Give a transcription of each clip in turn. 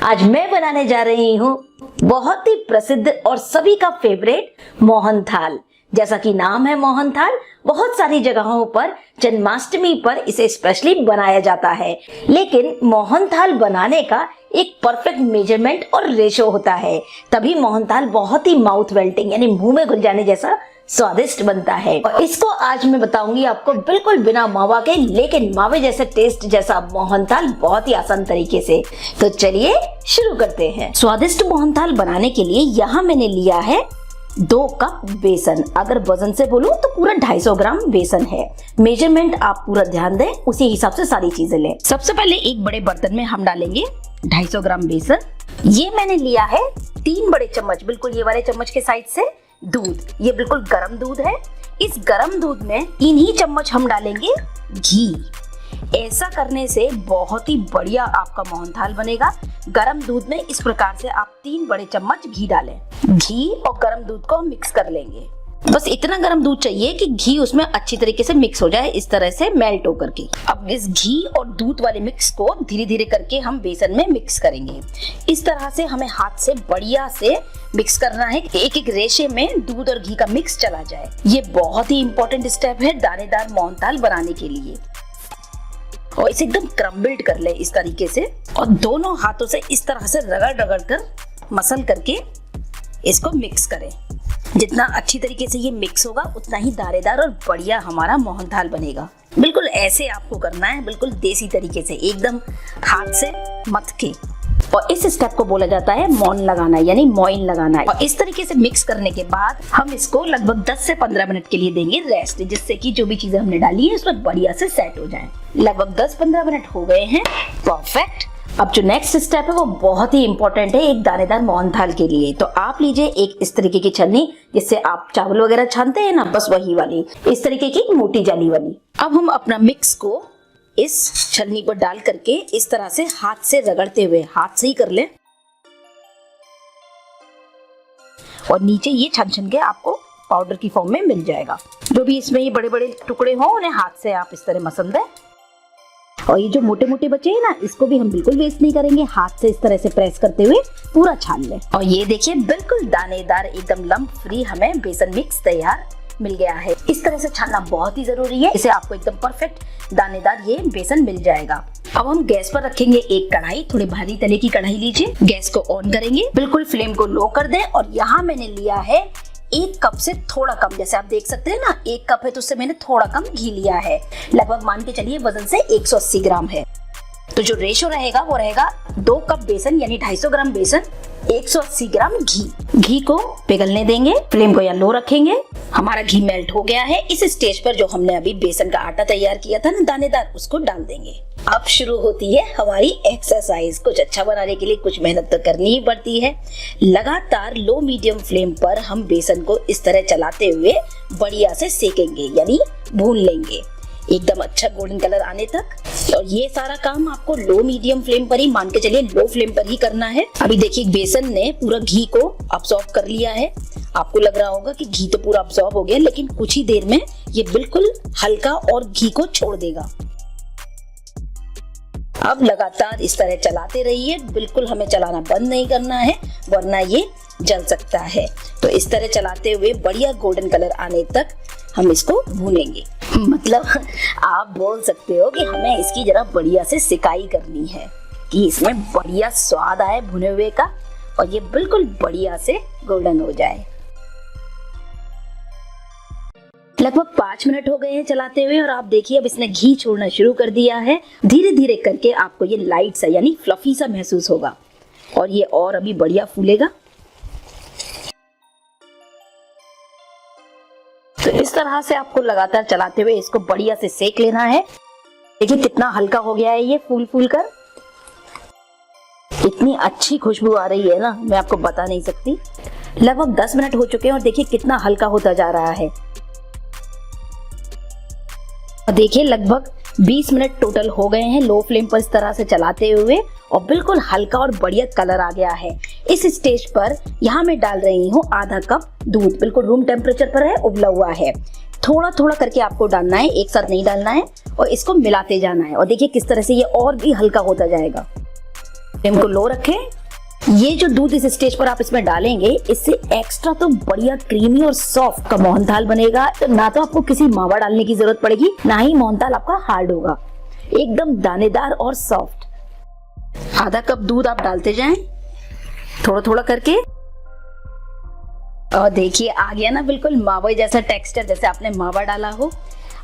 आज मैं बनाने जा रही हूँ बहुत ही प्रसिद्ध और सभी का फेवरेट मोहन थाल। जैसा कि नाम है मोहन थाल, बहुत सारी जगहों पर जन्माष्टमी पर इसे स्पेशली बनाया जाता है। लेकिन मोहन थाल बनाने का एक परफेक्ट मेजरमेंट और रेशो होता है, तभी मोहन थाल बहुत ही माउथ वेल्टिंग यानी मुंह में घुल जाने जैसा स्वादिष्ट बनता है। और इसको आज मैं बताऊंगी आपको बिल्कुल बिना मावा के, लेकिन मावे जैसे टेस्ट जैसा मोहन थाल बहुत ही आसान तरीके से। तो चलिए शुरू करते हैं। स्वादिष्ट मोहन थाल बनाने के लिए यहाँ मैंने लिया है 2 कप बेसन। अगर वजन से बोलूं तो पूरा 250 ग्राम बेसन है। मेजरमेंट आप पूरा ध्यान दें, उसी हिसाब से सारी चीजें लें। सबसे पहले एक बड़े बर्तन में हम डालेंगे 250 ग्राम बेसन। ये मैंने लिया है 3 बड़े चम्मच, बिल्कुल ये वाले चम्मच के साइज से दूध। ये बिल्कुल गर्म दूध है। इस गर्म दूध में 3 ही चम्मच हम डालेंगे घी। ऐसा करने से बहुत ही बढ़िया आपका मोहन थाल बनेगा। गरम दूध में इस प्रकार से आप 3 बड़े चम्मच घी डालें। घी और गरम दूध को मिक्स कर लेंगे। बस इतना गरम दूध चाहिए कि घी उसमें अच्छी तरीके से मिक्स हो जाए, इस तरह से मेल्ट होकर के। अब इस घी और दूध वाले मिक्स को धीरे धीरे करके हम बेसन में मिक्स करेंगे। इस तरह से हमें हाथ से बढ़िया से मिक्स करना है, एक एक रेशे में दूध और घी का मिक्स चला जाए। ये बहुत ही इंपॉर्टेंट स्टेप है दानेदार मोहन थाल बनाने के लिए। और इसे एकदम क्रम्बल्ड कर ले इस तरीके से, और दोनों हाथों से इस तरह से रगड़ रगड़ कर मसल करके इसको मिक्स करें। जितना अच्छी तरीके से ये मिक्स होगा उतना ही दानेदार और बढ़िया हमारा मोहन थाल बनेगा। बिल्कुल ऐसे आपको करना है, बिल्कुल देसी तरीके से, एकदम हाथ से मथ के। और इस स्टेप को बोला जाता है मौन लगाना, यानी मोइन लगाना। और इस तरीके से मिक्स करने के बाद हम इसको लगभग 10 से 15 मिनट के लिए देंगे रेस्ट, जिससे कि जो भी चीजें हमने डाली है उसमें बढ़िया से सेट हो जाए। लगभग 10-15 मिनट हो गए हैं, परफेक्ट। अब जो नेक्स्ट स्टेप है वो बहुत ही इंपॉर्टेंट है एक दानेदार मोहन थाल के लिए। तो आप लीजिए एक इस तरीके की छन्नी, जिससे आप चावल वगैरह छानते हैं ना, बस वही वाली, इस तरीके की मोटी जाली वाली। अब हम अपना मिक्स को इस छन्नी पर डाल करके इस तरह से हाथ से रगड़ते हुए, हाथ से ही कर लें, और नीचे ये छन छन के आपको पाउडर की फॉर्म में मिल जाएगा। जो भी इसमें ये बड़े बड़े टुकड़े हों उन्हें हाथ से आप इस तरह मसल दें। और ये जो मोटे मोटे बचे हैं ना, इसको भी हम बिल्कुल वेस्ट नहीं करेंगे, हाथ से इस तरह से प्रेस करते हुए पूरा छान लें। और ये देखिए बिल्कुल दानेदार, एकदम लम्प फ्री हमें बेसन मिक्स तैयार मिल गया है। इस तरह से छानना बहुत ही जरूरी है, इसे आपको एकदम परफेक्ट दानेदार ये बेसन मिल जाएगा। अब हम गैस पर रखेंगे एक कढ़ाई, थोड़ी भारी तले की कढ़ाई लीजिए। गैस को ऑन करेंगे, बिल्कुल फ्लेम को लो कर दें। और यहाँ मैंने लिया है 1 कप से थोड़ा कम, जैसे आप देख सकते हैं ना 1 कप है तो उससे मैंने थोड़ा कम घी लिया है। लगभग मान के चलिए वजन से 180 ग्राम है। तो जो रेशो रहेगा वो रहेगा 2 कप बेसन यानी 250 ग्राम बेसन, 180 ग्राम घी। घी को पिघलने देंगे, फ्लेम को यहाँ लो रखेंगे। हमारा घी मेल्ट हो गया है। इस स्टेज पर जो हमने अभी बेसन का आटा तैयार किया था ना दानेदार, उसको डाल देंगे। अब शुरू होती है हमारी एक्सरसाइज। कुछ अच्छा बनाने के लिए कुछ मेहनत तो करनी ही पड़ती है। लगातार लो मीडियम फ्लेम पर हम बेसन को इस तरह चलाते हुए बढ़िया से सेकेंगे, यानी भून लेंगे एकदम अच्छा गोल्डन कलर आने तक। और ये सारा काम आपको लो मीडियम फ्लेम पर ही, मान के चलिए लो फ्लेम पर ही करना है। अभी देखिए बेसन ने पूरा घी को अब्सॉर्ब कर लिया है। आपको लग रहा होगा कि घी तो पूरा अब्सॉर्ब हो गया, लेकिन कुछ ही देर में ये बिल्कुल हल्का और घी को छोड़ देगा। अब लगातार इस तरह चलाते रहिए, बिल्कुल हमें चलाना बंद नहीं करना है, वरना ये जल सकता है। तो इस तरह चलाते हुए बढ़िया गोल्डन कलर आने तक हम इसको भूनेंगे। मतलब आप बोल सकते हो कि हमें इसकी जरा बढ़िया से सिकाई करनी है कि इसमें बढ़िया स्वाद आए भुने हुए का, और ये बिल्कुल बढ़िया से गोल्डन हो जाए। लगभग 5 मिनट हो गए हैं चलाते हुए, और आप देखिए अब इसने घी छोड़ना शुरू कर दिया है। धीरे धीरे करके आपको ये लाइट सा यानी फ्लफी सा महसूस होगा, और ये और अभी बढ़िया फूलेगा। तो इस तरह से आपको लगातार चलाते हुए इसको बढ़िया से सेक लेना है। देखिए कितना हल्का हो गया है ये फूल फूल कर। इतनी अच्छी खुशबू आ रही है ना, मैं आपको बता नहीं सकती। लगभग 10 मिनट हो चुके हैं और देखिए कितना हल्का होता जा रहा है। और देखिए लगभग 20 मिनट टोटल हो गए हैं लो फ्लेम पर इस तरह से चलाते हुए, और बिल्कुल हल्का और बढ़िया कलर आ गया है। इस स्टेज पर यहाँ मैं डाल रही हूँ आधा कप दूध, बिल्कुल रूम टेम्परेचर पर है, उबला हुआ है। थोड़ा थोड़ा करके आपको डालना है, एक साथ नहीं डालना है, और इसको मिलाते जाना है। और देखिए किस तरह से ये और भी हल्का होता जाएगा। फ्लेम को लो रखें ये जो दूध इस स्टेज पर आप इसमें डालेंगे, इससे एक्स्ट्रा तो बढ़िया क्रीमी और सॉफ्ट का मोहनथाल बनेगा। तो ना तो आपको किसी मावा डालने की जरूरत पड़ेगी, ना ही मोहनथाल आपका हार्ड होगा, एकदम दानेदार और सॉफ्ट। आधा कप दूध आप डालते जाएं थोड़ा थोड़ा करके, और देखिए आ गया ना बिल्कुल मावा जैसा टेक्सचर, जैसे आपने मावा डाला हो।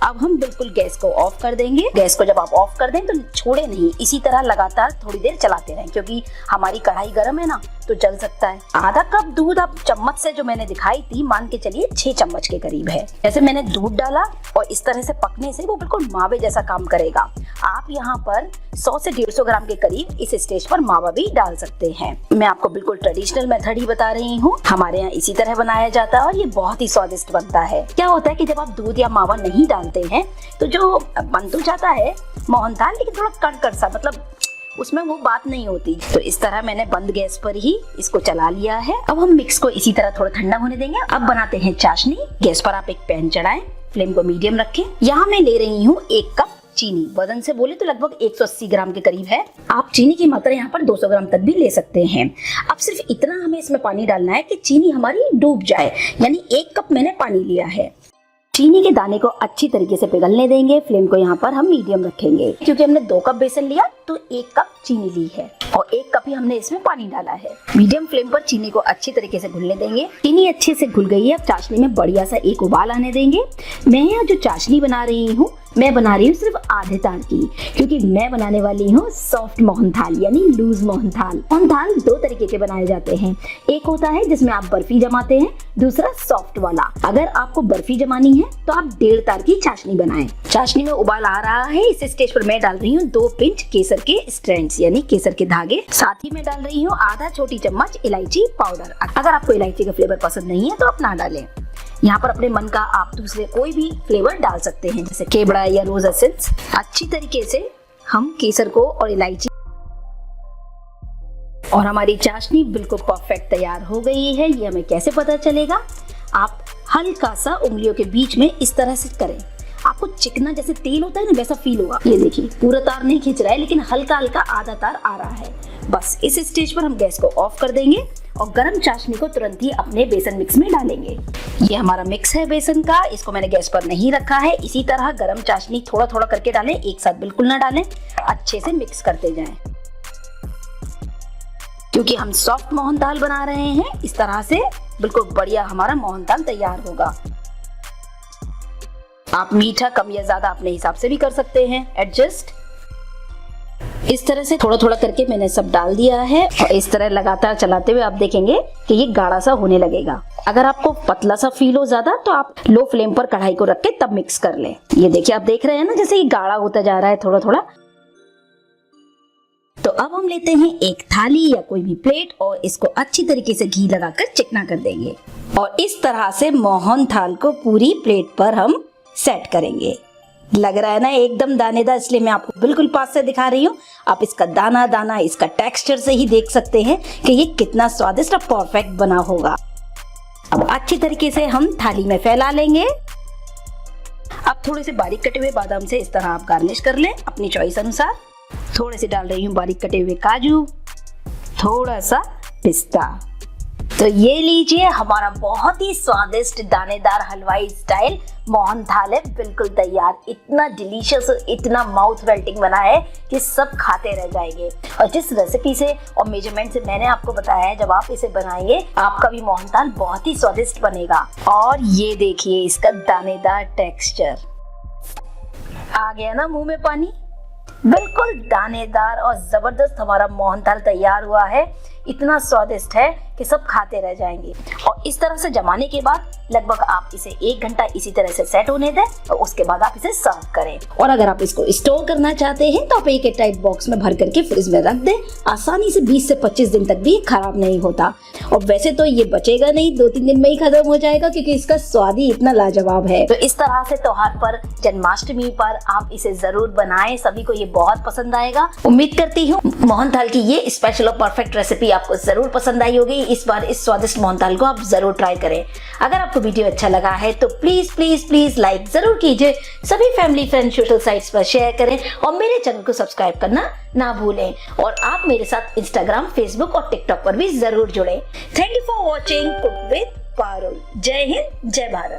अब हम बिल्कुल गैस को ऑफ कर देंगे। गैस को जब आप ऑफ कर दें तो छोड़े नहीं, इसी तरह लगातार थोड़ी देर चलाते रहें, क्योंकि हमारी कढ़ाई गर्म है ना, तो जल सकता है। आधा कप दूध आप चम्मच से जो मैंने दिखाई थी, मान के चलिए 6 चम्मच के करीब है। जैसे मैंने दूध डाला और इस तरह से पकने से वो बिल्कुल मावे जैसा काम करेगा। आप यहाँ पर 100 से 150 ग्राम के करीब इस स्टेज पर मावा भी डाल सकते हैं। मैं आपको बिल्कुल ट्रेडिशनल मेथड ही बता रही हूँ, हमारे यहाँ इसी तरह बनाया जाता है और ये बहुत ही स्वादिष्ट बनता है। क्या होता है कि जब आप दूध या मावा नहीं डालते हैं तो जो बन तो जाता है मोहनथाल, लेकिन थोड़ा कड़कड़ सा, मतलब उसमें वो बात नहीं होती। तो इस तरह मैंने बंद गैस पर ही इसको चला लिया है। अब हम मिक्स को इसी तरह थोड़ा ठंडा होने देंगे। अब बनाते हैं चाशनी। गैस पर आप एक पैन चढ़ाएं, फ्लेम को मीडियम रखें। यहाँ मैं ले रही हूँ 1 कप चीनी। वजन से बोले तो लगभग 180 ग्राम के करीब है। आप चीनी की मात्रा यहाँ पर 200 ग्राम तक भी ले सकते हैं। अब सिर्फ इतना हमें इसमें पानी डालना है कि चीनी हमारी डूब जाए, यानी 1 कप मैंने पानी लिया है। चीनी के दाने को अच्छी तरीके से पिघलने देंगे। फ्लेम को यहाँ पर हम मीडियम रखेंगे, क्योंकि हमने 2 कप बेसन लिया तो 1 कप चीनी ली है और 1 कप ही हमने इसमें पानी डाला है। मीडियम फ्लेम पर चीनी को अच्छी तरीके से घुलने देंगे। चीनी अच्छे से घुल गई है। अब चाशनी में बढ़िया सा एक उबाल आने देंगे। मैं यहाँ जो चाशनी बना रही हूँ, मैं बना रही हूँ सिर्फ आधे तार की, क्योंकि मैं बनाने वाली हूँ सॉफ्ट मोहनथाल यानी लूज मोहनथाल। मोहनथाल 2 तरीके के बनाए जाते हैं। एक होता है जिसमें आप बर्फी जमाते हैं, दूसरा सॉफ्ट वाला। अगर आपको बर्फी जमानी है तो आप 1.5 तार की चाशनी बनाएं। चाशनी में उबाल आ रहा है। इस स्टेज पर मैं डाल रही हूँ 2 पिंच केसर के स्ट्रैंड्स यानी केसर के धागे। साथ ही मैं डाल रही हूँ आधा छोटी चम्मच इलायची पाउडर। अगर आपको इलायची का फ्लेवर पसंद नहीं है तो आप ना डालें। यहाँ पर अपने मन का आप दूसरे कोई भी फ्लेवर डाल सकते हैं, जैसे केवड़ा या रोज एसेंस। अच्छी तरीके से हम केसर को और इलायची, और हमारी चाशनी बिल्कुल परफेक्ट तैयार हो गई है। ये हमें कैसे पता चलेगा? आप हल्का सा उंगलियों के बीच में इस तरह से करें, आपको चिकना जैसे तेल होता है ना, वैसा फील होगा। ये देखिए पूरा तार नहीं खींच रहा है, लेकिन हल्का हल्का आधा तार आ रहा है। बस इस स्टेज पर हम गैस को ऑफ कर देंगे और गरम चाशनी को तुरंत ही अपने बेसन मिक्स में डालेंगे। ये हमारा मिक्स है बेसन का, इसको मैंने गैस पर नहीं रखा है। इसी तरह गरम चाशनी थोड़ा थोड़ा करके डालें, एक साथ बिल्कुल ना डालें। अच्छे से मिक्स करते जाएं, क्योंकि हम सॉफ्ट मोहनथाल बना रहे हैं। इस तरह से बिल्कुल बढ़िया हमारा मोहनथाल तैयार होगा। आप मीठा कम या ज्यादा अपने हिसाब से भी कर सकते हैं एडजस्ट। इस तरह से थोड़ा थोड़ा करके मैंने सब डाल दिया है और इस तरह लगातार चलाते हुए आप देखेंगे कि ये गाढ़ा सा होने लगेगा। अगर आपको पतला सा फील हो ज्यादा तो आप लो फ्लेम पर कढ़ाई को रख के तब मिक्स कर लें। ये देखिए आप देख रहे हैं ना, जैसे ये गाढ़ा होता जा रहा है थोड़ा थोड़ा। तो अब हम लेते हैं एक थाली या कोई भी प्लेट और इसको अच्छी तरीके से घी लगाकर चिकना कर देंगे और इस तरह से मोहनथाल को पूरी प्लेट पर हम सेट करेंगे। लग रहा है ना एकदम दानेदार, इसलिए मैं आपको बिल्कुल पास से दिखा रही हूँ। आप इसका दाना दाना, इसका टेक्सचर से ही देख सकते हैं कि ये कितना स्वादिष्ट और परफेक्ट बना होगा। अब अच्छी तरीके से हम थाली में फैला लेंगे। अब थोड़े से बारीक कटे हुए बादाम से इस तरह आप गार्निश कर लें अपनी चॉइस अनुसार। थोड़े से डाल रही हूँ बारीक कटे हुए काजू, थोड़ा सा पिस्ता। तो ये लीजिए हमारा बहुत ही स्वादिष्ट दानेदार हलवाई स्टाइल मोहनथाल है बिल्कुल तैयार। इतना डिलीशियस और इतना माउथ मेल्टिंग बना है कि सब खाते रह जाएंगे। और जिस रेसिपी से और मेजरमेंट से मैंने आपको बताया है, जब आप इसे बनाएंगे आपका भी मोहनथाल बहुत ही स्वादिष्ट बनेगा। और ये देखिए इसका दानेदार टेक्सचर, आ गया ना मुंह में पानी। बिल्कुल दानेदार और जबरदस्त हमारा मोहनथाल तैयार हुआ है। इतना स्वादिष्ट है कि सब खाते रह जाएंगे। और इस तरह से जमाने के बाद लगभग आप इसे 1 घंटा इसी तरह से सेट होने दें और उसके बाद आप इसे सर्व करें। और अगर आप इसको स्टोर करना चाहते हैं तो आप एक टाइट बॉक्स में भर करके फ्रिज में रख दें। आसानी से 20 से 25 दिन तक भी खराब नहीं होता। और वैसे तो ये बचेगा नहीं, 2-3 दिन में ही खत्म हो जाएगा, क्योंकि इसका स्वाद ही इतना लाजवाब है। तो इस तरह से त्योहार पर, जन्माष्टमी पर आप इसे जरूर बनाएं। सभी को ये बहुत पसंद आएगा। उम्मीद करती हूँ मोहनथाल की ये स्पेशल और परफेक्ट रेसिपी आपको जरूर पसंद आई होगी। इस बार इस स्वादिष्ट मोहनथाल को आप जरूर ट्राई करें। अगर आपको वीडियो अच्छा लगा है तो प्लीज प्लीज प्लीज लाइक जरूर कीजिए, सभी फैमिली फ्रेंड सोशल साइट्स पर शेयर करें और मेरे चैनल को सब्सक्राइब करना ना भूलें। और आप मेरे साथ इंस्टाग्राम, फेसबुक और टिकटॉक पर भी जरूर जुड़ें। Thank you for watching cook with Parul. जय हिंद, जय भारत।